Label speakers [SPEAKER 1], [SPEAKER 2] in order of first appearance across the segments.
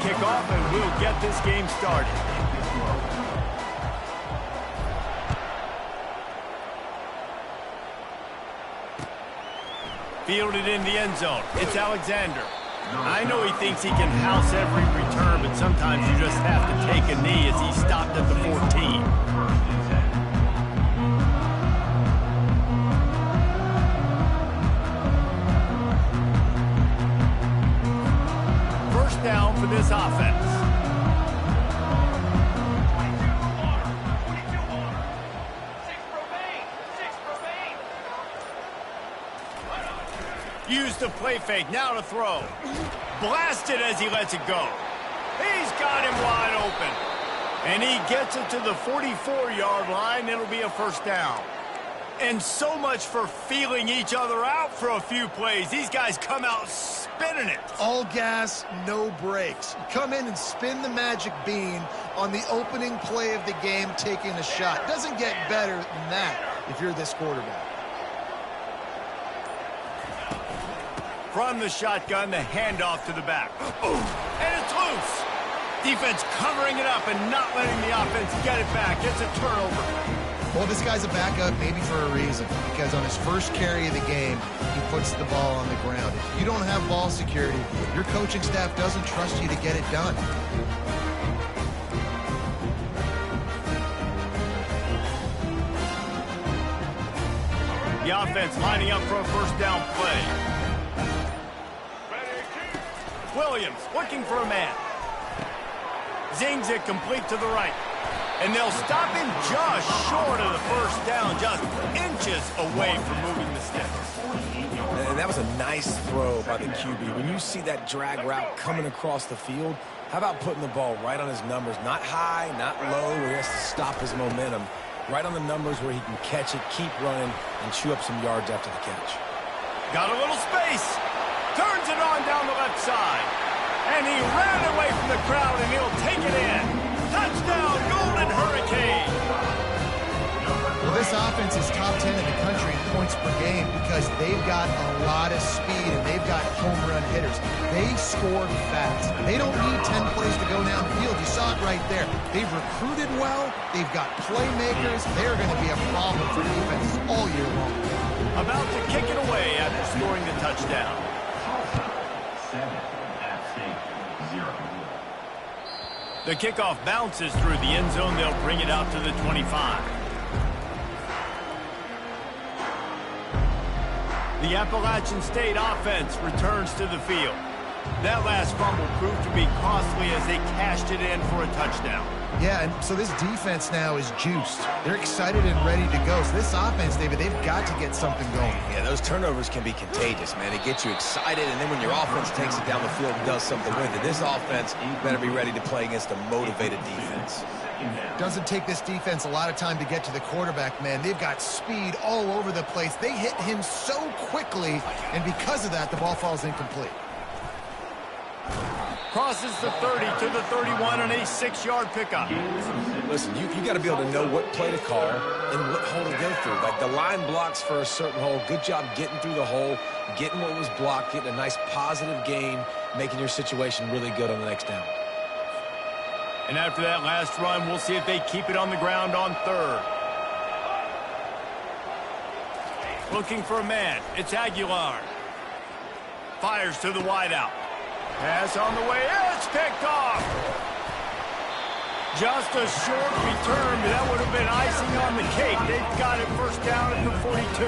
[SPEAKER 1] kickoff, and we'll get this game started. Fielded in the end zone. It's Alexander. I know he thinks he can house every return, but sometimes you just have to take a knee as he stopped at the 14. First down for this offense. Use the play fake, now to throw. Blasted as he lets it go. He's got him wide open. And he gets it to the 44-yard line. It'll be a first down. And so much for feeling each other out for a few plays. These guys come out spinning it.
[SPEAKER 2] All gas, no brakes. Come in and spin the magic bean on the opening play of the game, taking a shot. Doesn't get better than that if you're this quarterback.
[SPEAKER 1] From the shotgun, the handoff to the back. And it's loose. Defense covering it up and not letting the offense get it back. It's a turnover.
[SPEAKER 2] Well, this guy's a backup maybe for a reason, because on his first carry of the game, he puts the ball on the ground. If you don't have ball security, your coaching staff doesn't trust you to get it done.
[SPEAKER 1] The offense lining up for a first down play. Williams looking for a man. Zings it complete to the right. And they'll stop him just short of the first down, just inches away from moving the sticks.
[SPEAKER 3] And that was a nice throw by the QB. When you see that drag route coming across the field, how about putting the ball right on his numbers? Not high, not low, where he has to stop his momentum. Right on the numbers where he can catch it, keep running, and chew up some yards after the catch.
[SPEAKER 1] Got a little space. Turns it on down the left side. And he ran away from the crowd, and he'll take it in. Touchdown, Golden Hurricane.
[SPEAKER 2] Well, this offense is top 10 in the country in points per game because they've got a lot of speed and they've got home run hitters. They score fast. They don't need 10 plays to go downfield. You saw it right there. They've recruited well. They've got playmakers. They're going to be a problem for defenses all year long.
[SPEAKER 1] About to kick it away after scoring the touchdown. The kickoff bounces through the end zone. They'll bring it out to the 25. The Appalachian State offense returns to the field. That last fumble proved to be costly as they cashed it in for a touchdown.
[SPEAKER 2] Yeah, and so this defense now is juiced. They're excited and ready to go. So this offense, David, they've got to get something going.
[SPEAKER 3] Yeah, those turnovers can be contagious, man. It gets you excited, and then when your offense takes it down the field and does something with it, this offense better be ready to play against a motivated defense.
[SPEAKER 2] Doesn't take this defense a lot of time to get to the quarterback, man. They've got speed all over the place. They hit him so quickly, and because of that, the ball falls incomplete.
[SPEAKER 1] Crosses the 30 to the 31 on a 6-yard pickup.
[SPEAKER 3] Listen, you got to be able to know what play to call and what hole to go through. Like the line blocks for a certain hole. Good job getting through the hole, getting what was blocked, getting a nice positive gain, making your situation really good on the next down.
[SPEAKER 1] And after that last run, we'll see if they keep it on the ground on third. Looking for a man. It's Aguilar. Fires to the wideout. Pass on the way. It's picked off. Just a short return, but that would have been icing on the cake. They've got it first down at the 42.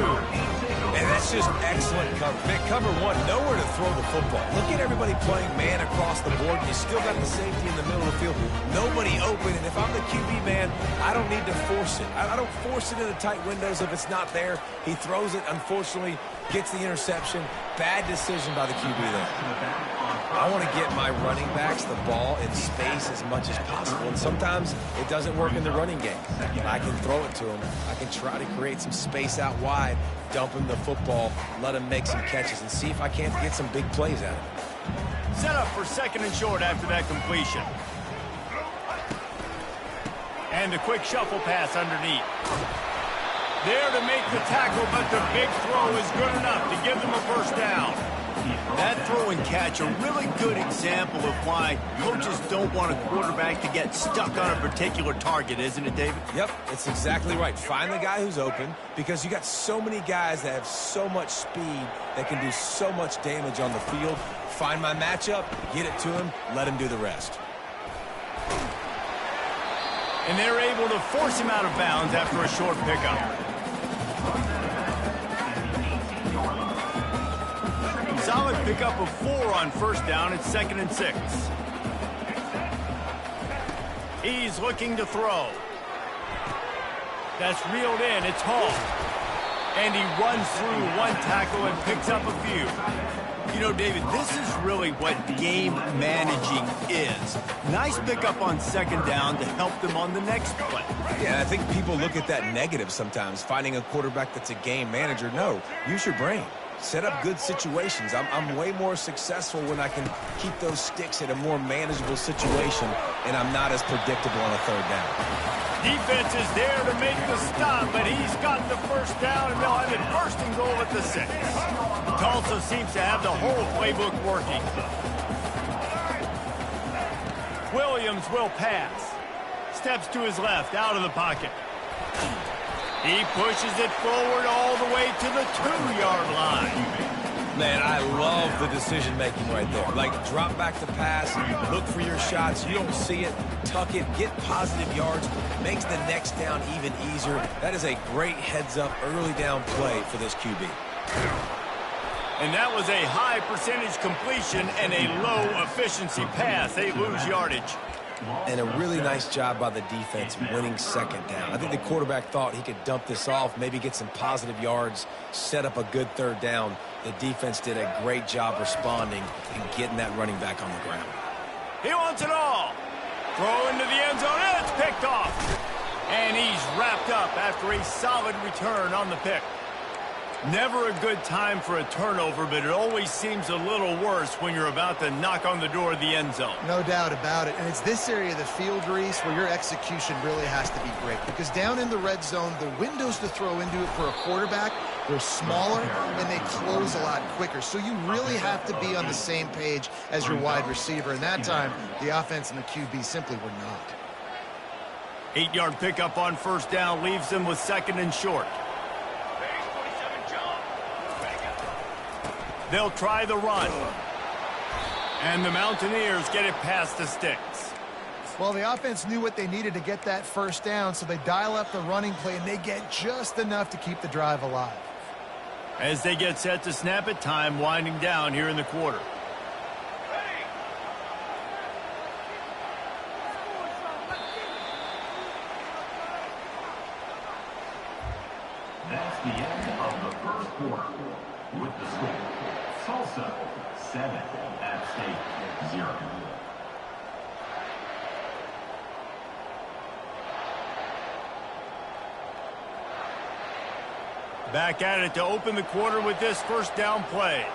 [SPEAKER 3] And that's just excellent cover. Cover one, nowhere to throw the football. Look at everybody playing man across the board. You still got the safety in the middle of the field. Nobody open. And if I'm the QB man, I don't need to force it. I don't force it in the tight windows if it's not there. He throws it, unfortunately, gets the interception. Bad decision by the QB there. I want to get my running backs the ball in space as much as possible. And sometimes it doesn't work in the running game. I can throw it to him. I can try to create some space out wide, dump him the football, let him make some catches, and see if I can't get some big plays out of him.
[SPEAKER 1] Set up for second and short after that completion. And a quick shuffle pass underneath. There to make the tackle, but the big throw is good enough to give them a first down. That throw and catch, a really good example of why coaches don't want a quarterback to get stuck on a particular target, isn't it, David?
[SPEAKER 3] Yep, it's exactly right. Find the guy who's open, because you got so many guys that have so much speed that can do so much damage on the field. Find my matchup, get it to him, let him do the rest.
[SPEAKER 1] And they're able to force him out of bounds after a short pickup. Solid pickup of 4 on first down. It's 2nd and 6. He's looking to throw. That's reeled in. It's Hall. And he runs through one tackle and picks up a few. You know, David, this is really what game managing is. Nice pickup on 2nd down to help them on the next play.
[SPEAKER 3] Yeah, I think people look at that negative sometimes, finding a quarterback that's a game manager. No, use your brain. Set up good situations. I'm way more successful when I can keep those sticks in a more manageable situation, and I'm not as predictable on a 3rd down.
[SPEAKER 1] Defense is there to make the stop, but he's got the first down, and they'll have it 1st and goal at the 6. Tulsa seems to have the whole playbook working. Williams will pass. Steps to his left, out of the pocket. He pushes it forward all the way to the 2-yard line.
[SPEAKER 3] Man, I love the decision-making right there. Like, drop back to pass, look for your shots. You don't see it, tuck it, get positive yards, makes the next down even easier. That is a great heads-up early down play for this QB.
[SPEAKER 1] And that was a high percentage completion and a low efficiency pass. They lose yardage.
[SPEAKER 3] And a really nice job by the defense winning 2nd down. I think the quarterback thought he could dump this off, maybe get some positive yards, set up a good 3rd down. The defense did a great job responding and getting that running back on the ground.
[SPEAKER 1] He wants it all. Throw into the end zone. It's picked off. And he's wrapped up after a solid return on the pick. Never a good time for a turnover, but it always seems a little worse when you're about to knock on the door of the end zone.
[SPEAKER 2] No doubt about it. And it's this area of the field, Reese, where your execution really has to be great. Because down in the red zone, the windows to throw into it for a quarterback, they're smaller and they close a lot quicker. So you really have to be on the same page as your wide receiver. And that time, the offense and the QB simply were not.
[SPEAKER 1] 8-yard pickup on first down leaves them with 2nd and short. They'll try the run. And the Mountaineers get it past the sticks.
[SPEAKER 2] Well, the offense knew what they needed to get that first down, so they dial up the running play, and they get just enough to keep the drive alive.
[SPEAKER 1] As they get set to snap it, time winding down here in the quarter.
[SPEAKER 4] That's the end of the 1st quarter. With the score, Tulsa 7, App State 0.
[SPEAKER 1] Back at it to open the quarter with this first down play.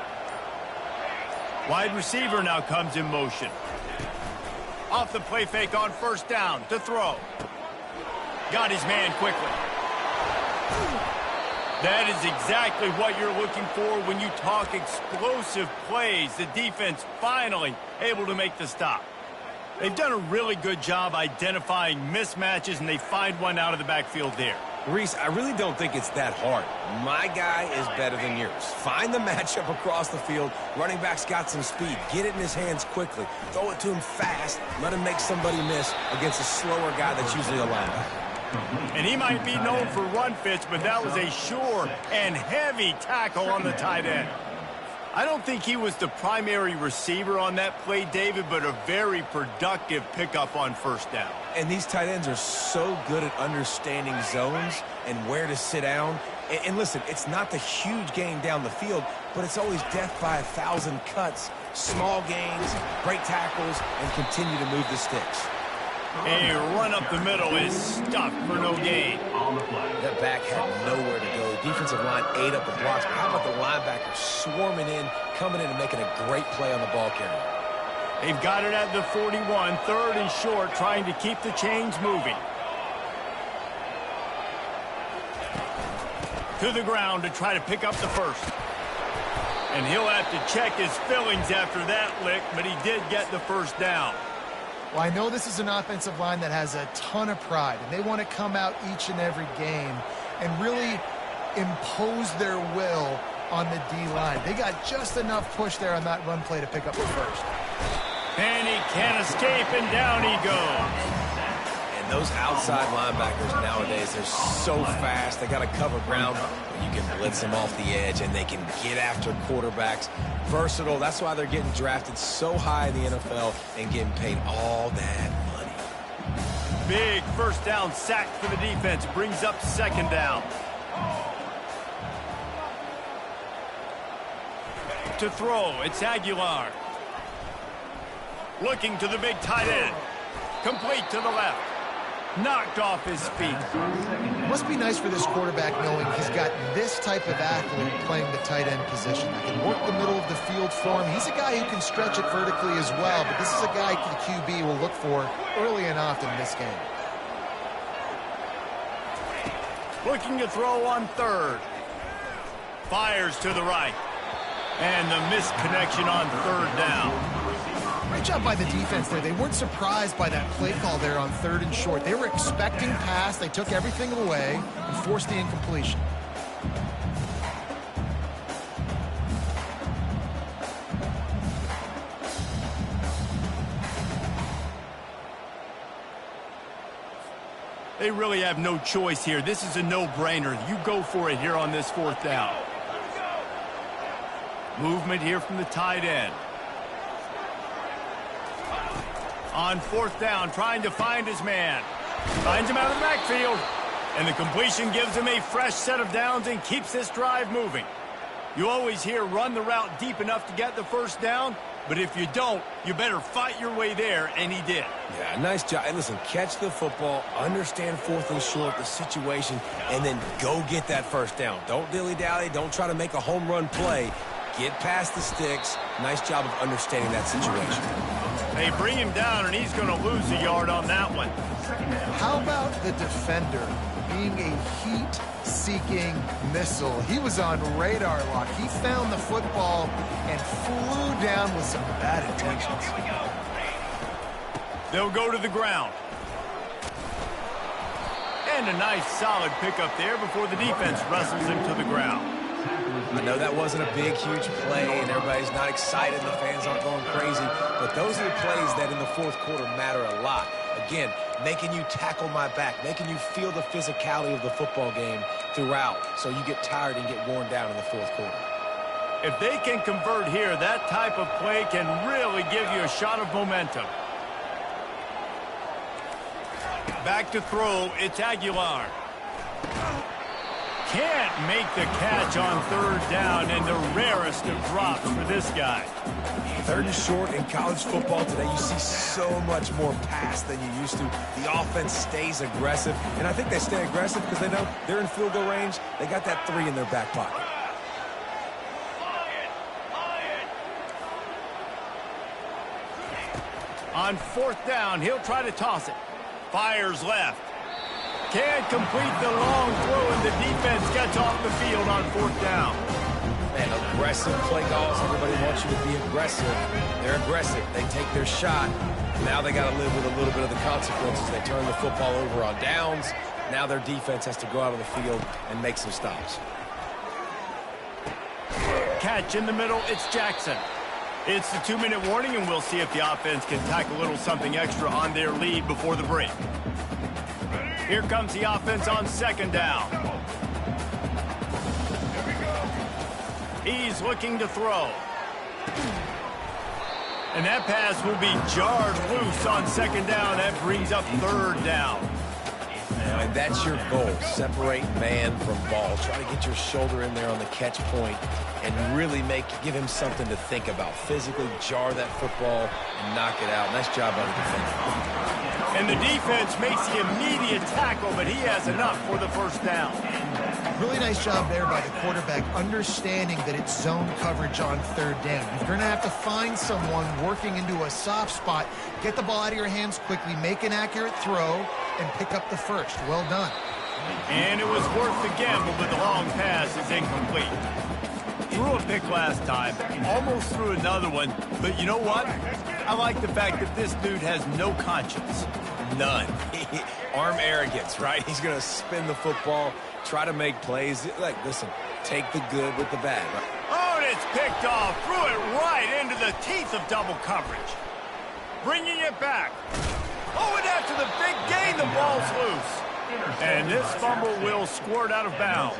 [SPEAKER 1] Wide receiver now comes in motion. Off the play fake on first down to throw. Got his man quickly. That is exactly what you're looking for when you talk explosive plays. The defense finally able to make the stop. They've done a really good job identifying mismatches, and they find one out of the backfield there.
[SPEAKER 3] Reese, I really don't think it's that hard. My guy is better than yours. Find the matchup across the field. Running back's got some speed. Get it in his hands quickly. Throw it to him fast. Let him make somebody miss against a slower guy that's usually a linebacker.
[SPEAKER 1] And he might be known for run fits, but that was a sure and heavy tackle on the tight end. I don't think he was the primary receiver on that play, David, but a very productive pickup on first down.
[SPEAKER 3] And these tight ends are so good at understanding zones and where to sit down. And listen, it's not the huge gain down the field, but it's always death by 1,000 cuts, small gains, great tackles, and continue to move the sticks.
[SPEAKER 1] A run up the middle is stuffed for no gain.
[SPEAKER 3] That back had nowhere to go. Defensive line ate up the blocks. But how about the linebacker swarming in, coming in and making a great play on the ball carrier?
[SPEAKER 1] They've got it at the 41, 3rd and short, trying to keep the chains moving. To the ground to try to pick up the first. And he'll have to check his feelings after that lick, but he did get the first down.
[SPEAKER 2] Well, I know this is an offensive line that has a ton of pride, and they want to come out each and every game and really impose their will on the D-line. They got just enough push there on that run play to pick up the first.
[SPEAKER 1] And he can't escape, and down he goes.
[SPEAKER 3] And those outside linebackers nowadays, they're so fast. They got to cover ground. You can blitz them off the edge, and they can get after quarterbacks. Versatile. That's why they're getting drafted so high in the NFL and getting paid all that money.
[SPEAKER 1] Big first down sack for the defense. Brings up second down. To throw, it's Aguilar. Looking to the big tight end. Complete to the left. Knocked off his feet.
[SPEAKER 2] Must be nice for this quarterback knowing he's got this type of athlete playing the tight end position. He can work the middle of the field for him. He's a guy who can stretch it vertically as well, but this is a guy the QB will look for early and often in this game.
[SPEAKER 1] Looking to throw on third. Fires to the right. And the missed connection on third down.
[SPEAKER 2] Great job by the defense there. They weren't surprised by that play call there on third and short. They were expecting pass. They took everything away and forced the incompletion.
[SPEAKER 1] They really have no choice here. This is a no-brainer. You go for it here on this fourth down. Movement here from the tight end. On fourth down, trying to find his man. Finds him out of the backfield. And the completion gives him a fresh set of downs and keeps this drive moving. You always hear run the route deep enough to get the first down, but if you don't, you better fight your way there, and he did.
[SPEAKER 3] Yeah, nice job. And listen, catch the football, understand fourth and short, the situation, and then go get that first down. Don't dilly-dally. Don't try to make a home run play. Get past the sticks. Nice job of understanding that situation.
[SPEAKER 1] They bring him down, and he's going to lose a yard on that one.
[SPEAKER 2] How about the defender being a heat-seeking missile? He was on radar lock. He found the football and flew down with some bad intentions.
[SPEAKER 1] They'll go to the ground. And a nice solid pickup there before the defense wrestles him to the ground.
[SPEAKER 3] I know that wasn't a big, huge play, and everybody's not excited. The fans aren't going crazy. But those are the plays that in the fourth quarter matter a lot. Again, making you tackle my back, making you feel the physicality of the football game throughout so you get tired and get worn down in the fourth quarter.
[SPEAKER 1] If they can convert here, that type of play can really give you a shot of momentum. Back to throw, it's Aguilar. Can't make the catch on third down, and the rarest of drops for this guy.
[SPEAKER 3] Third and short in college football today, you see so much more pass than you used to. The offense stays aggressive, and I think they stay aggressive because they know they're in field goal range. They got that 3 in their back pocket.
[SPEAKER 1] On fourth down, he'll try to toss it. Fires left. Can't complete the long throw, and the defense gets off the field on fourth down.
[SPEAKER 3] Man, aggressive play calls. Everybody wants you to be aggressive. They're aggressive. They take their shot. Now they got to live with a little bit of the consequences. They turn the football over on downs. Now their defense has to go out on the field and make some stops.
[SPEAKER 1] Catch in the middle, it's Jackson. It's the 2-minute warning, and we'll see if the offense can tack a little something extra on their lead before the break. Here comes the offense on second down. He's looking to throw. And that pass will be jarred loose on second down. That brings up third down.
[SPEAKER 3] And that's your goal. Separate man from ball. Try to get your shoulder in there on the catch point and really give him something to think about. Physically jar that football and knock it out. Nice job by the defense.
[SPEAKER 1] And the defense makes the immediate tackle, but he has enough for the first down.
[SPEAKER 2] Really nice job there by the quarterback, understanding that it's zone coverage on third down. You're going to have to find someone working into a soft spot, get the ball out of your hands quickly, make an accurate throw, and pick up the first. Well done.
[SPEAKER 1] And it was worth the gamble, but the long pass is incomplete. threw a pick last time, almost threw another one, but you know what? I like the fact that this dude has no conscience.
[SPEAKER 3] None. Arm arrogance, right? He's going to spin the football, try to make plays. Like, listen, take the good with the bad, right?
[SPEAKER 1] Oh, and it's picked off. Threw it right into the teeth of double coverage. Bringing it back. Oh, and after the big gain, the ball's loose. And this fumble will squirt out of bounds.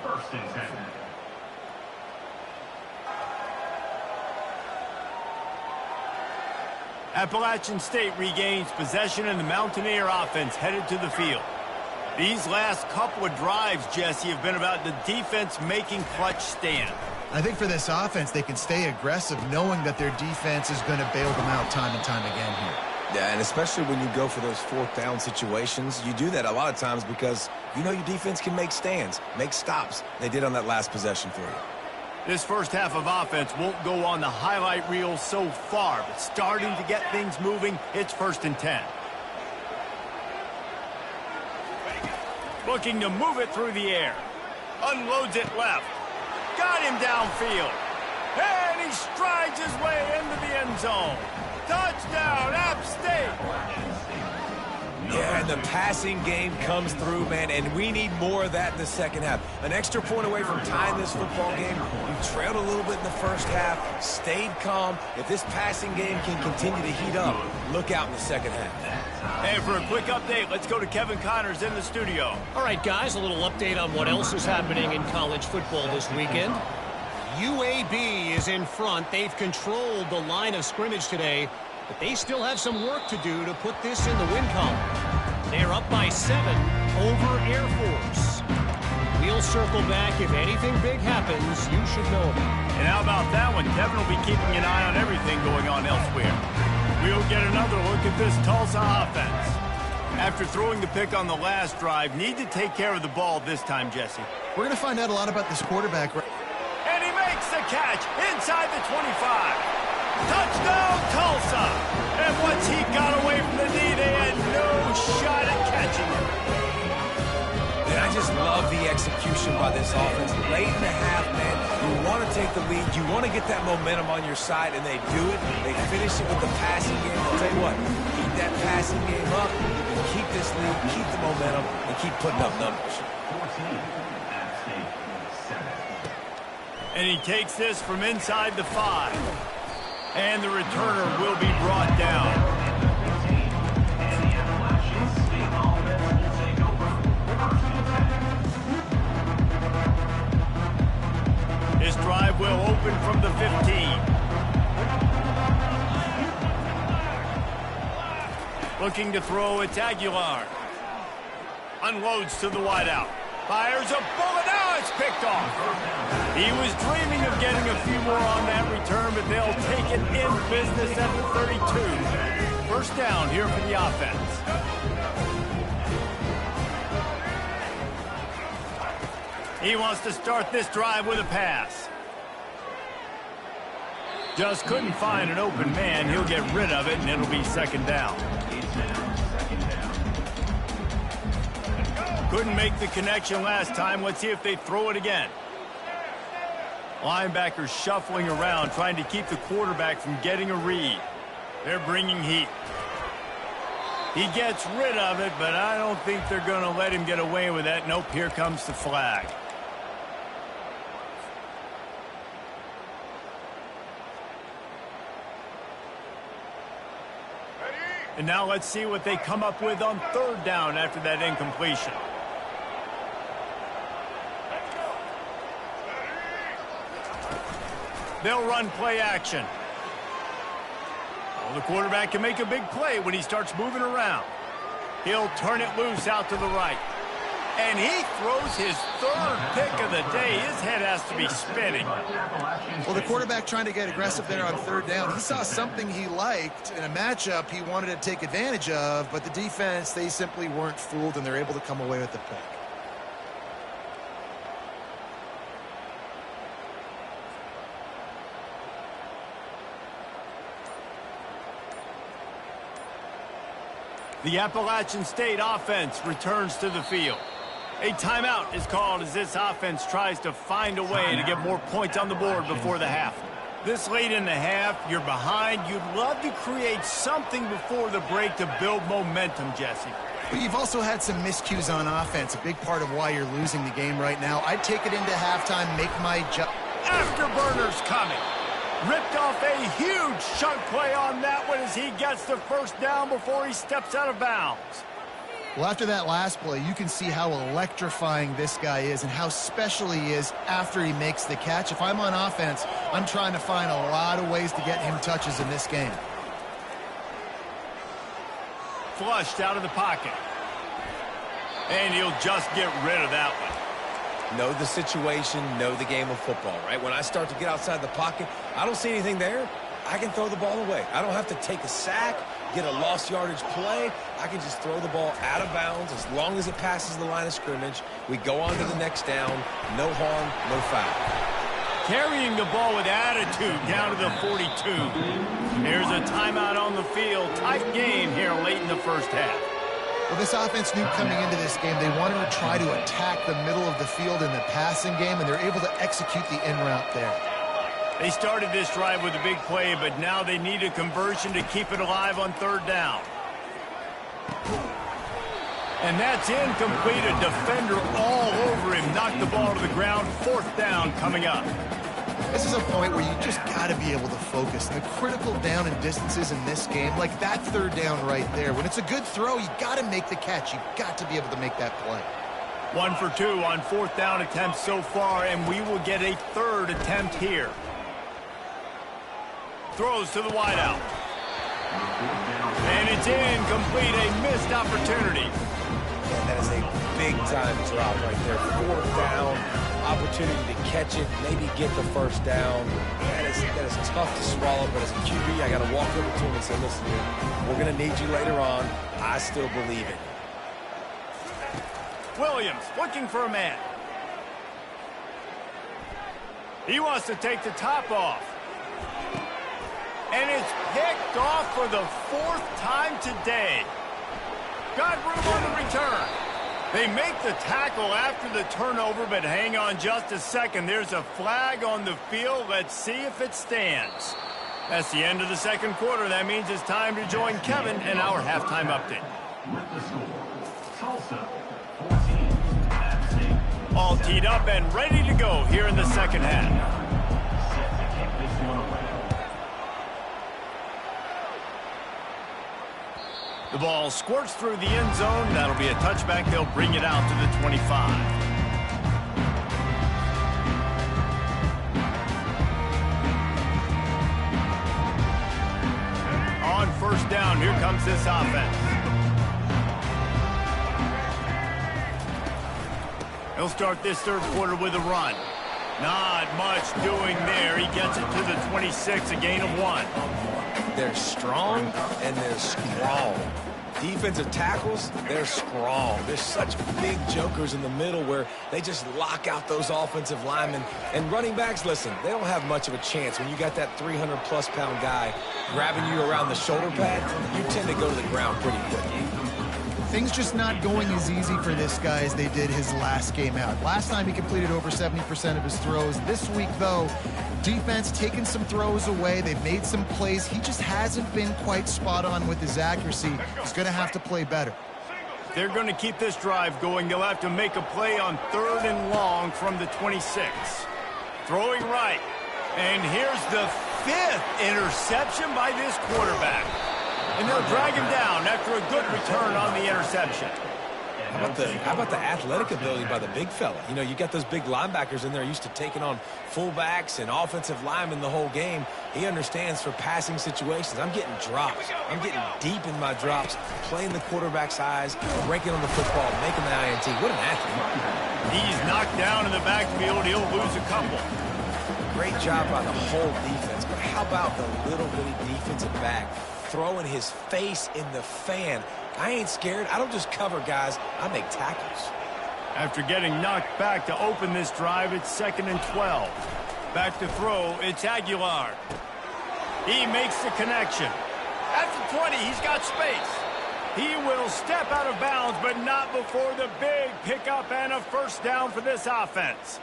[SPEAKER 4] First and 10.
[SPEAKER 1] Appalachian State regains possession, and the Mountaineer offense headed to the field. These last couple of drives, Jesse, have been about the defense making clutch stand.
[SPEAKER 2] I think for this offense, they can stay aggressive knowing that their defense is going to bail them out time and time again here.
[SPEAKER 3] Yeah, and especially when you go for those fourth down situations, you do that a lot of times because you know your defense can make stands, make stops. They did on that last possession for you.
[SPEAKER 1] This first half of offense won't go on the highlight reel so far, but starting to get things moving, it's 1st and 10. Looking to move it through the air. Unloads it left. Got him downfield. And he strides his way into the end zone. Touchdown, App State!
[SPEAKER 3] Yeah, and the passing game comes through, man, and we need more of that in the second half. An extra point away from tying this football game. You trailed a little bit in the first half, stayed calm. If this passing game can continue to heat up, look out in the second half.
[SPEAKER 1] Hey, for a quick update, let's go to Kevin Connors in the studio.
[SPEAKER 5] All right, guys, a little update on what else is happening in college football this weekend. UAB is in front. They've controlled the line of scrimmage today, but they still have some work to do to put this in the win column. They're up by 7 over Air Force. We'll circle back. If anything big happens, you should know about it.
[SPEAKER 1] And how about that one? Kevin will be keeping an eye on everything going on elsewhere. We'll get another look at this Tulsa offense. After throwing the pick on the last drive, need to take care of the ball this time, Jesse.
[SPEAKER 2] We're going to find out a lot about this quarterback.
[SPEAKER 1] And he makes the catch inside the 25. Touchdown, Tulsa! And once he got away from the knee, they had no shot at catching him.
[SPEAKER 3] And I just love the execution by this offense. Late in the half, man, you want to take the lead. You want to get that momentum on your side, and they do it. They finish it with the passing game. I'll tell you what, keep that passing game up. You can keep this lead, keep the momentum, and keep putting up numbers.
[SPEAKER 4] 14, App State 7.
[SPEAKER 1] And he takes this from inside the 5. And the returner will be brought down.
[SPEAKER 4] And the Appalachian State offense will take over. First and 10.
[SPEAKER 1] This drive will open from the 15. Looking to throw, it's Aguilar. Unloads to the wideout. Fires a bullet. Now it's picked off. He was dreaming of getting a few more on that return, but they'll take it in business at the 32. First down here for the offense. He wants to start this drive with a pass. Just couldn't find an open man. He'll get rid of it, and it'll be 2nd down. Couldn't make the connection last time. Let's see if they throw it again. Linebackers shuffling around, trying to keep the quarterback from getting a read. They're bringing heat. He gets rid of it, but I don't think they're going to let him get away with that. Nope, here comes the flag. And now let's see what they come up with on 3rd down after that incompletion. They'll run play action. Well, the quarterback can make a big play when he starts moving around. He'll turn it loose out to the right. And he throws his 3rd pick of the day. His head has to be spinning.
[SPEAKER 2] Well, the quarterback trying to get aggressive there on 3rd down. He saw something he liked in a matchup he wanted to take advantage of, but the defense, they simply weren't fooled, and they're able to come away with the pick.
[SPEAKER 1] The Appalachian State offense returns to the field. A timeout is called as this offense tries to find a way to get more points on the board before the half. This late in the half, you're behind. You'd love to create something before the break to build momentum, Jesse.
[SPEAKER 2] But you've also had some miscues on offense, a big part of why you're losing the game right now. I'd take it into halftime, make my job.
[SPEAKER 1] Afterburners coming. Ripped off a huge chunk play on that one as he gets the first down before he steps out of bounds.
[SPEAKER 2] Well, after that last play, you can see how electrifying this guy is and how special he is after he makes the catch. If I'm on offense, I'm trying to find a lot of ways to get him touches in this game.
[SPEAKER 1] Flushed out of the pocket. And he'll just get rid of that one.
[SPEAKER 3] Know the situation, know the game of football, right? When I start to get outside the pocket, I don't see anything there. I can throw the ball away. I don't have to take a sack, get a lost yardage play. I can just throw the ball out of bounds as long as it passes the line of scrimmage. We go on to the next down. No harm, no foul.
[SPEAKER 1] Carrying the ball with attitude down to the 42. Here's a timeout on the field. Tight game here late in the first half.
[SPEAKER 2] Well, this offense knew coming into this game they wanted to try to attack the middle of the field in the passing game, and they're able to execute the in route there.
[SPEAKER 1] They started this drive with a big play, but now they need a conversion to keep it alive on third down. And that's incomplete. A defender all over him. Knocked the ball to the ground. Fourth down coming up.
[SPEAKER 2] This is a point where you just got to be able to focus. And the critical down and distances in this game, like that third down right there, when it's a good throw, you got to make the catch. You've got to be able to make that play.
[SPEAKER 1] 1 for 2 on fourth down attempts so far, and we will get a third attempt here. Throws to the wideout. And it's incomplete, a missed opportunity.
[SPEAKER 3] And that is a big-time drop right there. Fourth down, opportunity to catch it, maybe get the first down. That is tough to swallow, but as a QB, I got to walk over to him and say, listen, we're going to need you later on. I still believe it.
[SPEAKER 1] Williams looking for a man. He wants to take the top off. And it's picked off for the fourth time today. Got room on the return. They make the tackle after the turnover, but hang on just a second. There's a flag on the field. Let's see if it stands. That's the end of the second quarter. That means it's time to join Kevin in our halftime update.
[SPEAKER 4] With the score, Tulsa 14, App State.
[SPEAKER 1] All teed up and ready to go here in the second half.
[SPEAKER 4] Set to kick this one away.
[SPEAKER 1] The ball squirts through the end zone. That'll be a touchback. They'll bring it out to the 25. On first down, here comes this offense. He'll start this third quarter with a run. Not much doing there. He gets it to the 26, a gain of 1.
[SPEAKER 3] They're strong and they're strong. Defensive tackles, they're strong. There's such big jokers in the middle where they just lock out those offensive linemen. And running backs, listen, they don't have much of a chance. When you got that 300-plus pound guy grabbing you around the shoulder pad, you tend to go to the ground pretty quickly.
[SPEAKER 2] Things just not going as easy for this guy as they did his last game out. Last time he completed over 70% of his throws. This week, though, defense taking some throws away. They've made some plays. He just hasn't been quite spot on with his accuracy. He's going to have to play better.
[SPEAKER 1] They're going to keep this drive going. They'll have to make a play on third and long from the 26. Throwing right. And here's the 5th interception by this quarterback. And they'll drag him down after a good return on the interception.
[SPEAKER 3] How about the athletic ability by the big fella? You know, you got those big linebackers in there used to taking on fullbacks and offensive linemen the whole game. He understands for passing situations. I'm getting drops. I'm getting deep in my drops, playing the quarterback's eyes, breaking on the football, making the INT. What an athlete.
[SPEAKER 1] He's knocked down in the backfield. He'll lose a couple.
[SPEAKER 3] Great job by the whole defense, but how about the little bitty defensive back throwing his face in the fan? I ain't scared. I don't just cover guys. I make tackles.
[SPEAKER 1] After getting knocked back to open this drive, it's 2nd and 12. Back to throw, it's Aguilar. He makes the connection. At the 20, he's got space. He will step out of bounds, but not before the big pickup and a first down for this offense.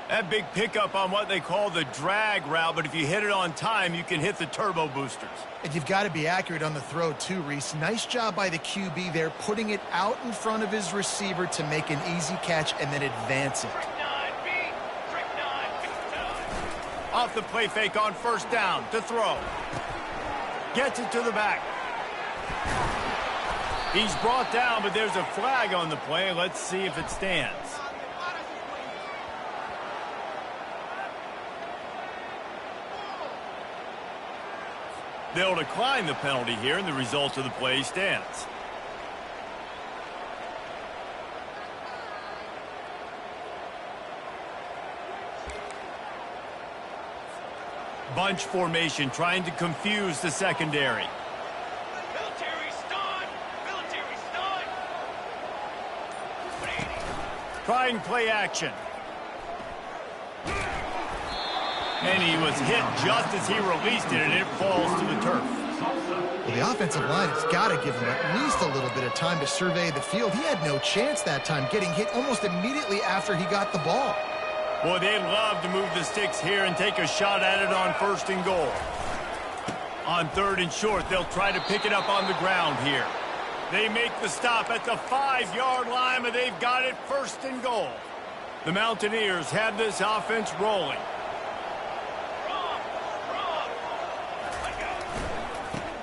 [SPEAKER 1] That big pickup on what they call the drag route, but if you hit it on time, you can hit the turbo boosters.
[SPEAKER 2] And you've got to be accurate on the throw too, Reese. Nice job by the QB there, putting it out in front of his receiver to make an easy catch and then advance it.
[SPEAKER 1] Off the play fake on first down to throw. Gets it to the back. He's brought down, but there's a flag on the play. Let's see if it stands. They'll decline the penalty here, and the result of the play stands. Bunch formation trying to confuse the secondary.
[SPEAKER 6] Military stun! Military stun!
[SPEAKER 1] Trying play action. And he was hit just as he released it, and it falls to the turf.
[SPEAKER 2] Well, the offensive line has got to give him at least a little bit of time to survey the field. He had no chance that time, getting hit almost immediately after he got the ball.
[SPEAKER 1] Boy, they'd love to move the sticks here and take a shot at it on first and goal. On third and short, they'll try to pick it up on the ground here. They make the stop at the 5-yard line, but they've got it first and goal. The Mountaineers have this offense rolling.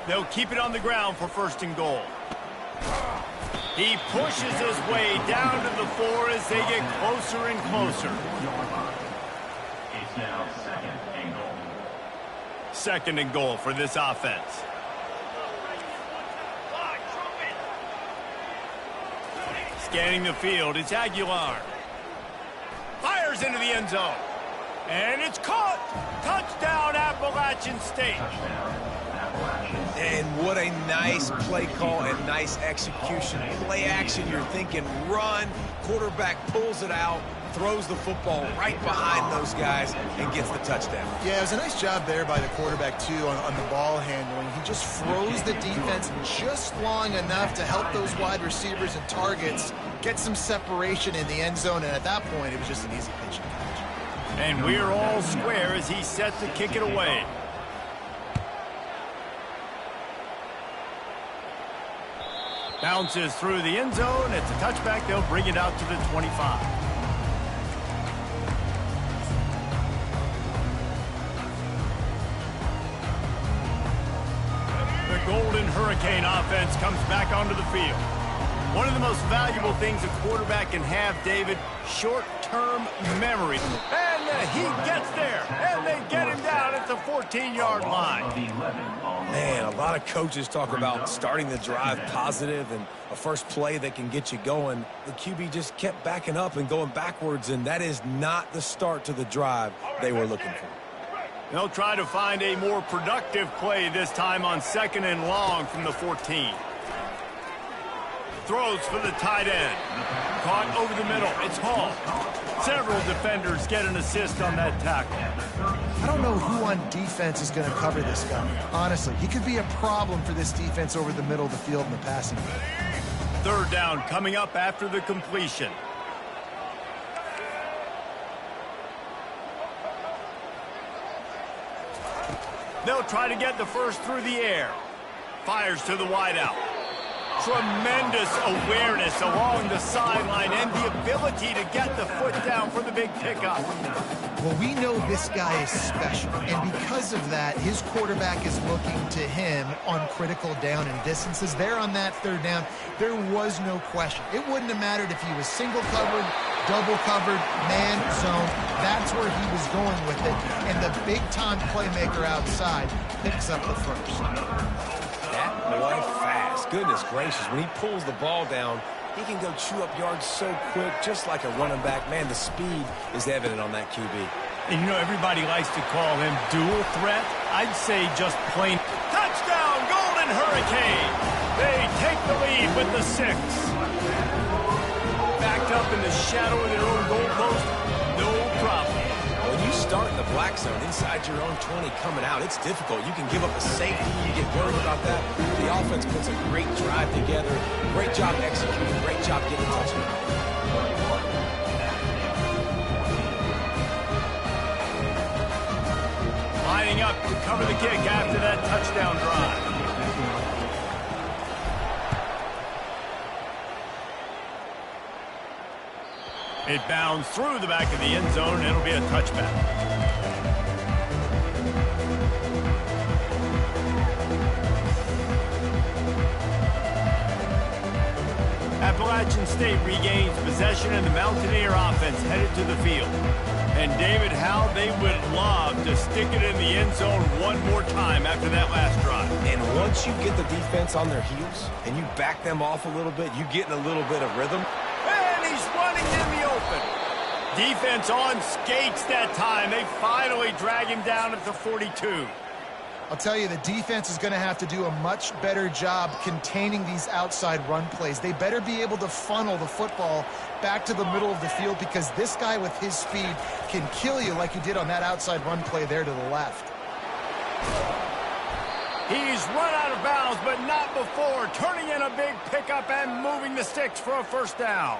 [SPEAKER 1] They'll keep it on the ground for first and goal. He pushes his way down to the 4 as they get closer and closer.
[SPEAKER 4] It's now second and goal.
[SPEAKER 1] Second and goal for this offense. Scanning the field, it's Aguilar. Fires into the end zone. And it's caught. Touchdown, Appalachian State.
[SPEAKER 3] And what a nice play call and nice execution. Play action, you're thinking run. Quarterback pulls it out, throws the football right behind those guys, and gets the touchdown.
[SPEAKER 2] Yeah, it was a nice job there by the quarterback, too, on the ball handling. He just froze the defense just long enough to help those wide receivers and targets get some separation in the end zone, and at that point, it was just an easy pitch and catch.
[SPEAKER 1] And we're all square as he's set to kick it away. Bounces through the end zone. It's a touchback. They'll bring it out to the 25. The Golden Hurricane offense comes back onto the field. One of the most valuable things a quarterback can have, David, short-term memory. And he gets there, and they get him down at the 14-yard line.
[SPEAKER 3] Man, a lot of coaches talk about starting the drive positive and a first play that can get you going. The QB just kept backing up and going backwards, and that is not the start to the drive they were looking for.
[SPEAKER 1] They'll try to find a more productive play this time on second and long from the 14. Throws for the tight end. Caught over the middle. It's Hall. Several defenders get an assist on that tackle.
[SPEAKER 2] I don't know who on defense is going to cover this guy. Honestly, he could be a problem for this defense over the middle of the field in the passing game.
[SPEAKER 1] Third down coming up after the completion. They'll try to get the first through the air. Fires to the wideout. Tremendous awareness along the sideline and the ability to get the foot down for the big pickup.
[SPEAKER 2] Well, we know this guy is special, and because of that, his quarterback is looking to him on critical down and distances. There on that third down, there was no question. It wouldn't have mattered if he was single covered, double covered, man zone. That's where he was going with it, and the big-time playmaker outside picks up the first.
[SPEAKER 3] That boy fast. Goodness gracious, when he pulls the ball down, he can go chew up yards so quick, just like a running back. Man, the speed is evident on that QB.
[SPEAKER 1] And you know, everybody likes to call him dual threat. I'd say just plain touchdown, Golden Hurricane. They take the lead with the 6. Backed up in the shadow of their own goalpost, no problem.
[SPEAKER 3] When you start in the black zone inside your own 20 coming out. It's difficult. You can give up a safety. You get worried about that. The offense puts a great drive together. Great job executing. Great job getting a touchdown.
[SPEAKER 1] Lining up to cover the kick after that touchdown drive. It bounds through the back of the end zone, and it'll be a touchback. Appalachian State regains possession, and the Mountaineer offense headed to the field. And David, how they would love to stick it in the end zone one more time after that last drive.
[SPEAKER 3] And once you get the defense on their heels and you back them off a little bit, you get in a little bit of rhythm.
[SPEAKER 1] And he's running in the open. Defense on skates that time. They finally drag him down at the 42.
[SPEAKER 2] I'll tell you, the defense is going to have to do a much better job containing these outside run plays. They better be able to funnel the football back to the middle of the field, because this guy with his speed can kill you like he did on that outside run play there to the left.
[SPEAKER 1] He's run out of bounds, but not before. Turning in a big pickup and moving the sticks for a first down.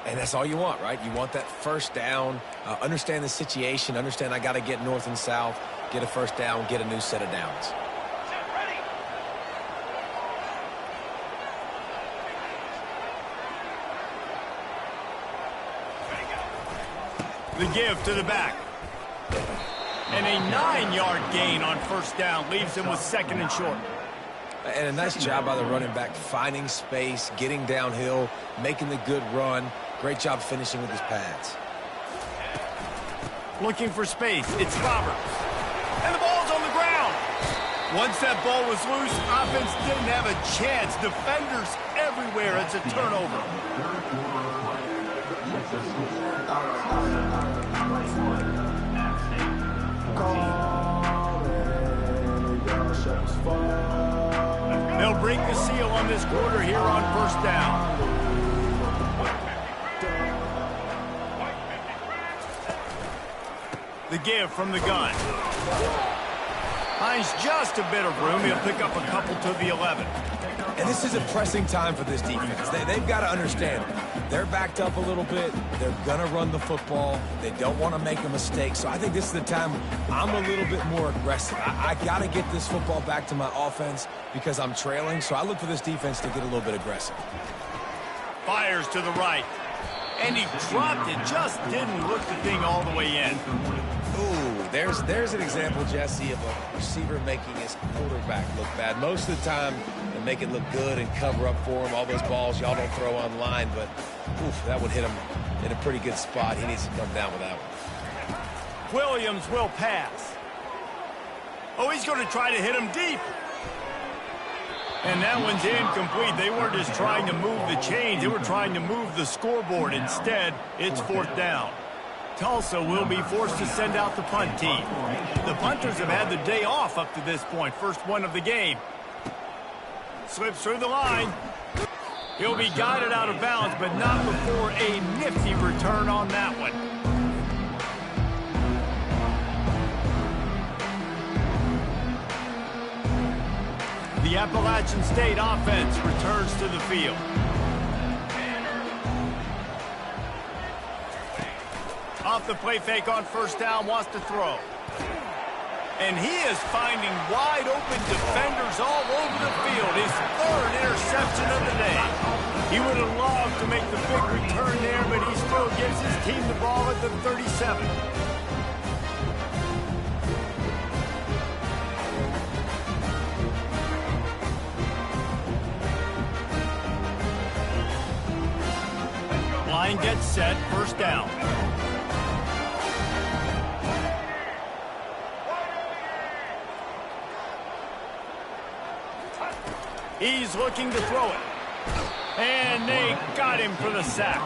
[SPEAKER 3] And that's all you want, right? You want that first down, understand the situation, understand I got to get north and south, get a first down, get a new set of downs.
[SPEAKER 6] Ready.
[SPEAKER 1] The give to the back. And a 9-yard gain on first down leaves him with second and short.
[SPEAKER 3] And a nice job by the running back, finding space, getting downhill, making the good run. Great job finishing with his pads.
[SPEAKER 1] Looking for space. It's Roberts. And the ball's on the ground. Once that ball was loose, offense didn't have a chance. Defenders everywhere. It's a turnover. They'll break the seal on this quarter here on first down. The give from the gun. Finds just a bit of room. He'll pick up a couple to the 11.
[SPEAKER 3] And this is a pressing time for this defense. They've got to understand. They're backed up a little bit. They're going to run the football. They don't want to make a mistake. So I think this is the time I'm a little bit more aggressive. I got to get this football back to my offense because I'm trailing. So I look for this defense to get a little bit aggressive.
[SPEAKER 1] Fires to the right. And he dropped it. Just didn't look the thing all the way in.
[SPEAKER 3] Ooh, there's an example, Jesse, of a receiver making his quarterback look bad. Most of the time, they make it look good and cover up for him. All those balls y'all don't throw online, but oof, that would hit him in a pretty good spot. He needs to come down with that one.
[SPEAKER 1] Williams will pass. Oh, he's going to try to hit him deep. And that one's incomplete. They weren't just trying to move the chains. They were trying to move the scoreboard. Instead, it's fourth down. Tulsa will be forced to send out the punt team. The punters have had the day off up to this point. First one of the game. Slips through the line. He'll be guided out of bounds, but not before a nifty return on that one. The Appalachian State offense returns to the field. Off the play fake on first down, wants to throw. And he is finding wide open defenders all over the field. His third interception of the day. He would have loved to make the big return there, but he still gives his team the ball at the 37. Line gets set, first down. He's looking to throw it. And they got him for the sack.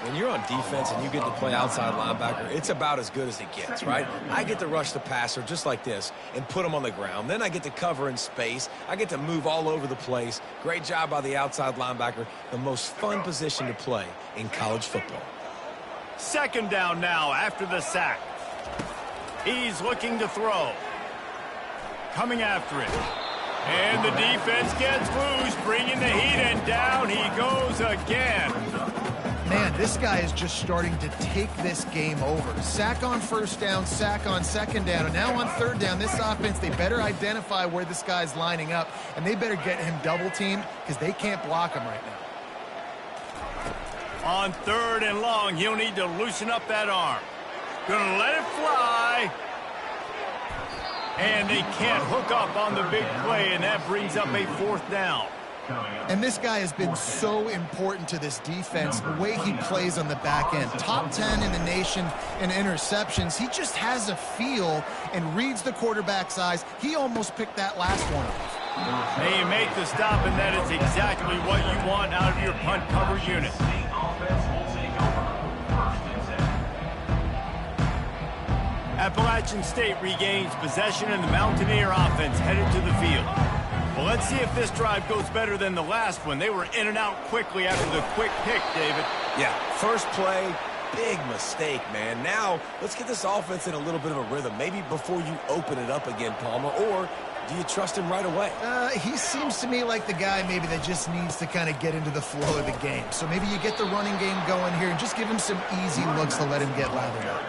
[SPEAKER 3] When you're on defense and you get to play outside linebacker, it's about as good as it gets, right? I get to rush the passer just like this and put him on the ground. Then I get to cover in space. I get to move all over the place. Great job by the outside linebacker. The most fun position to play in college football.
[SPEAKER 1] Second down now after the sack. He's looking to throw. Coming after it. And the defense gets loose, bringing the heat, and down he goes again.
[SPEAKER 2] Man, this guy is just starting to take this game over. Sack on first down, sack on second down, and now on third down, this offense, they better identify where this guy's lining up, and they better get him double-teamed because they can't block him right now.
[SPEAKER 1] On third and long, he'll need to loosen up that arm. Gonna let it fly. And they can't hook up on the big play, and that brings up a fourth down.
[SPEAKER 2] And this guy has been so important to this defense, the way he plays on the back end. Top 10 in the nation in interceptions. He just has a feel and reads the quarterback's eyes. He almost picked that last one off.
[SPEAKER 1] Hey, you make the stop, and that is exactly what you want out of your punt cover unit. Appalachian State regains possession, and the Mountaineer offense headed to the field. Well, let's see if this drive goes better than the last one. They were in and out quickly after the quick pick, David.
[SPEAKER 3] Yeah, first play, big mistake, man. Now, let's get this offense in a little bit of a rhythm. Maybe before you open it up again, Palmer, or do you trust him right away?
[SPEAKER 2] He seems to me like the guy maybe that just needs to kind of get into the flow of the game. So maybe you get the running game going here and just give him some easy looks to let him get lathered up.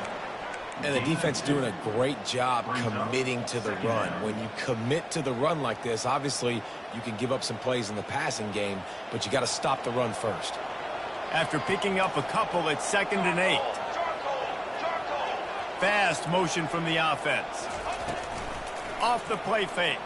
[SPEAKER 3] And the defense doing a great job committing to the run. When you commit to the run like this, obviously you can give up some plays in the passing game, but you got to stop the run first.
[SPEAKER 1] After picking up a couple, it's 2nd and 8. Fast motion from the offense. Off the play fake.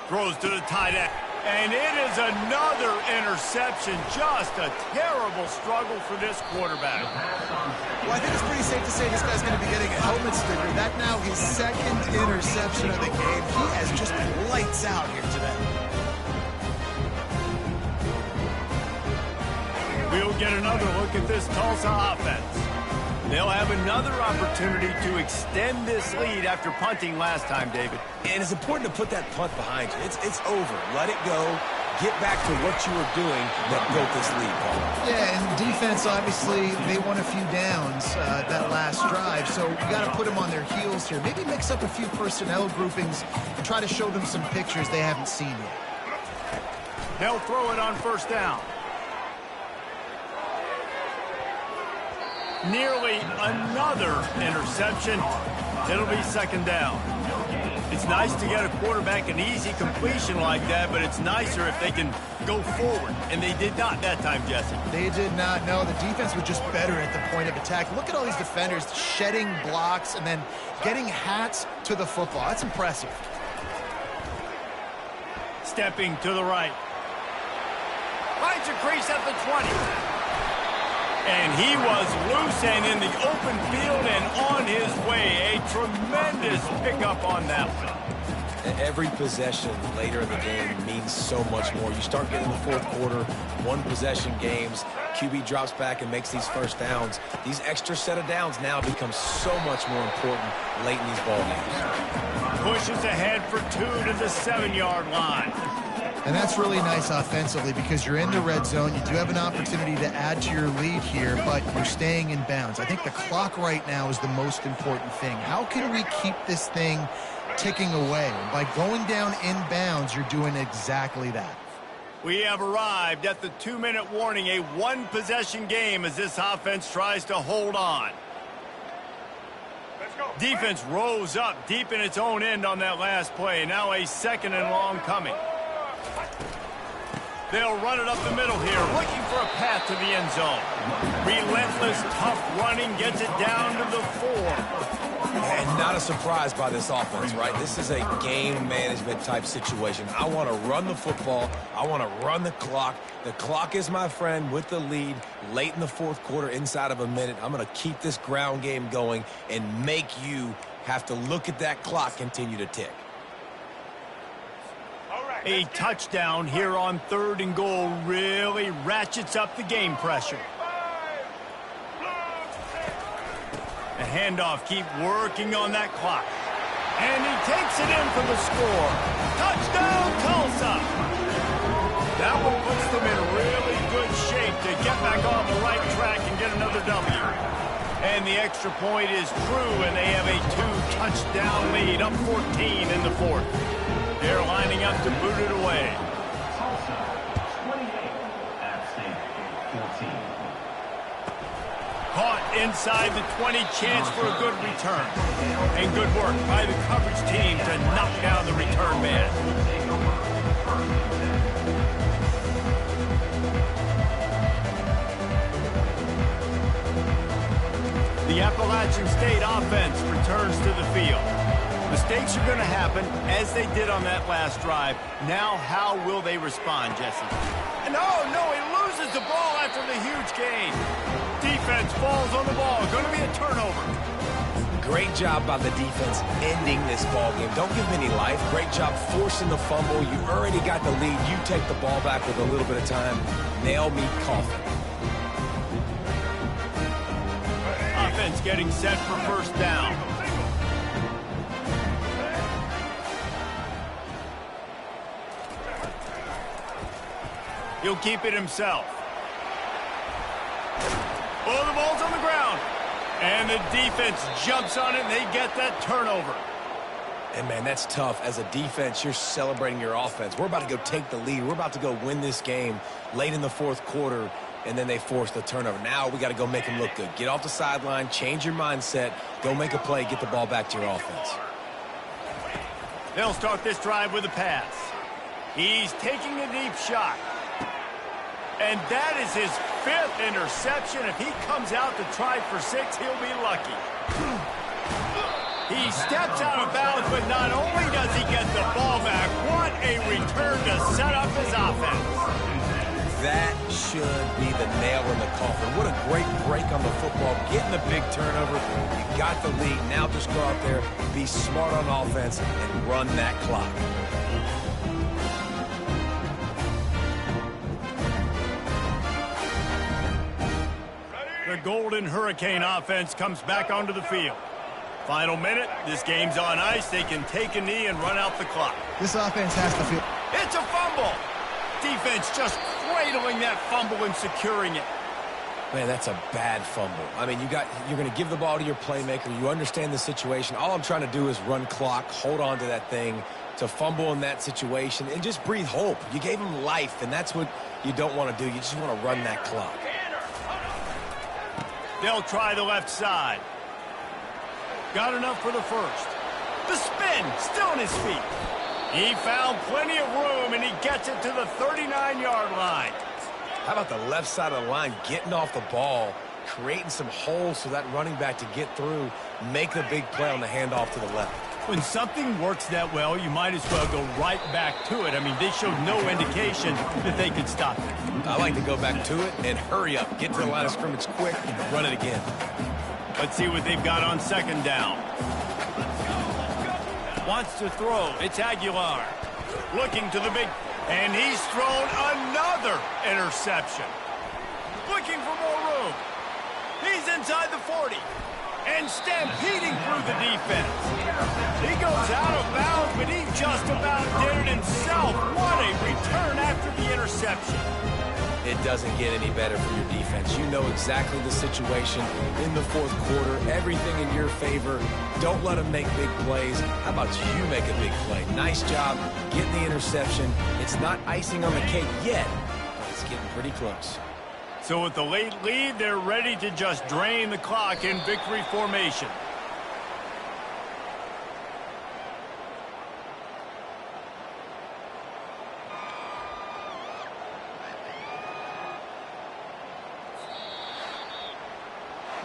[SPEAKER 1] Throws to the tight end. And it is another interception. Just a terrible struggle for this quarterback.
[SPEAKER 2] Well, I think it's pretty safe to say this guy's going to be getting a helmet sticker. That now his 2nd interception of the game. He has just been lights out here today.
[SPEAKER 1] We'll get another look at this Tulsa offense. They'll have another opportunity to extend this lead after punting last time, David.
[SPEAKER 3] And it's important to put that punt behind you. It's over. Let it go. Get back to what you were doing that built this lead, Paul.
[SPEAKER 2] Yeah, and defense, obviously, they won a few downs that last drive, so you got to put them on their heels here. Maybe mix up a few personnel groupings and try to show them some pictures they haven't seen yet.
[SPEAKER 1] They'll throw it on first down. Nearly another interception. It'll be 2nd down. It's nice to get a quarterback an easy completion like that, but it's nicer if they can go forward. And they did not that time, Jesse.
[SPEAKER 2] They did not. No, the defense was just better at the point of attack. Look at all these defenders shedding blocks and then getting hats to the football. That's impressive.
[SPEAKER 1] Stepping to the right. Finds a crease at the 20. And he was loose and in the open field and on his way. A tremendous pickup on that one.
[SPEAKER 3] Every possession later in the game means so much more. You start getting the fourth quarter, one possession games, QB drops back and makes these first downs. These extra set of downs now become so much more important late in these ball games.
[SPEAKER 1] Pushes ahead for 2 to the 7-yard line.
[SPEAKER 2] And that's really nice offensively because you're in the red zone. You do have an opportunity to add to your lead here, but you're staying in bounds. I think the clock right now is the most important thing. How can we keep this thing ticking away? And by going down in bounds, you're doing exactly that.
[SPEAKER 1] We have arrived at the 2-minute warning, a one-possession game as this offense tries to hold on. Defense rose up deep in its own end on that last play. Now a 2nd and long coming. They'll run it up the middle here, looking for a path to the end zone. Relentless, tough running, gets it down to the 4.
[SPEAKER 3] And not a surprise by this offense, right? This is a game management type situation. I want to run the football. I want to run the clock. The clock is my friend with the lead late in the fourth quarter, inside of a minute. I'm going to keep this ground game going and make you have to look at that clock continue to tick.
[SPEAKER 1] A touchdown here on 3rd and goal really ratchets up the game pressure. A handoff, keep working on that clock. And he takes it in for the score. Touchdown, Tulsa! That one puts them in really good shape to get back on the right track and get another W. And the extra point is true, and they have a 2-touchdown lead, up 14 in the fourth. They're lining up to boot it away.
[SPEAKER 4] Tulsa, 28. App State, 14.
[SPEAKER 1] Caught inside the 20, chance for a good return. And good work by the coverage team to knock down the return man. The Appalachian State offense returns to the field. Mistakes are going to happen, as they did on that last drive. Now, how will they respond, Jesse? And no, he loses the ball after the huge gain. Defense falls on the ball. Going to be a turnover.
[SPEAKER 3] Great job by the defense ending this ball game. Don't give them any life. Great job forcing the fumble. You already got the lead. You take the ball back with a little bit of time. Nail meet coffin.
[SPEAKER 1] Offense getting set for first down. He'll keep it himself. Oh, the ball's on the ground. And the defense jumps on it, and they get that turnover.
[SPEAKER 3] And, man, that's tough. As a defense, you're celebrating your offense. We're about to go take the lead. We're about to go win this game late in the fourth quarter, and then they force the turnover. Now we got to go make them look good. Get off the sideline, change your mindset, go make a play, get the ball back to your offense.
[SPEAKER 1] They'll start this drive with a pass. He's taking a deep shot. And that is his 5th interception. If he comes out to try for 6, he'll be lucky. He steps out of bounds, but not only does he get the ball back, what a return to set up his offense.
[SPEAKER 3] That should be the nail in the coffin. What a great break on the football. Getting the big turnover. You got the lead. Now just go out there, be smart on offense, and run that clock.
[SPEAKER 1] The Golden Hurricane offense comes back onto the field. Final minute, this game's on ice. They can take a knee and run out the clock.
[SPEAKER 2] This offense has to feel...
[SPEAKER 1] It's a fumble. Defense just cradling that fumble and securing it.
[SPEAKER 3] Man, that's a bad fumble. I mean, you're going to give the ball to your playmaker. You understand the situation. All I'm trying to do is run clock, hold on to that thing, to fumble in that situation, and just breathe hope. You gave him life, and that's what you don't want to do. You just want to run that clock.
[SPEAKER 1] They'll try the left side. Got enough for the first. The spin, still on his feet. He found plenty of room, and he gets it to the 39-yard line.
[SPEAKER 3] How about the left side of the line getting off the ball, creating some holes for that running back to get through, make the big play on the handoff to the left.
[SPEAKER 1] When something works that well, you might as well go right back to it. I mean, they showed no indication that they could stop it.
[SPEAKER 3] I like to go back to it and hurry up, get to the line of scrimmage quick, and run it again.
[SPEAKER 1] Let's see what they've got on second down. Wants to throw. It's Aguilar. Looking to the big... And he's thrown another interception. Looking for more room. He's inside the 40. And stampeding through the defense. He goes out of bounds, but he just about did it himself. What a return after the interception.
[SPEAKER 3] It doesn't get any better for your defense. You know exactly the situation in the fourth quarter. Everything in your favor. Don't let them make big plays. How about you make a big play? Nice job getting the interception. It's not icing on the cake yet, but it's getting pretty close.
[SPEAKER 1] So with the late lead, they're ready to just drain the clock in victory formation.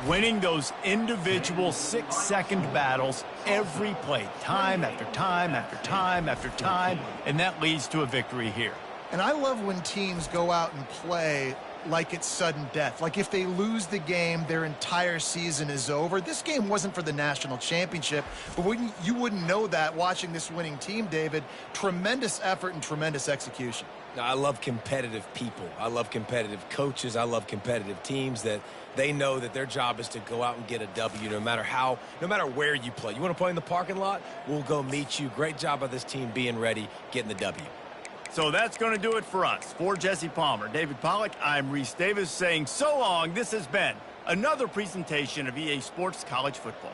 [SPEAKER 1] Winning those individual 6-second battles every play, time after time after time after time, and that leads to a victory here.
[SPEAKER 2] And I love when teams go out and play like it's sudden death. Like if they lose the game, their entire season is over. This game wasn't for the national championship, but you wouldn't know that watching this winning team, David. Tremendous effort and tremendous execution.
[SPEAKER 3] Now, I love competitive people. I love competitive coaches. I love competitive teams that they know that their job is to go out and get a W no matter where you play. You want to play in the parking lot? We'll go meet you. Great job by this team being ready, getting the W.
[SPEAKER 1] So that's going to do it for us. For Jesse Palmer, David Pollack, I'm Reese Davis saying so long. This has been another presentation of EA Sports College Football.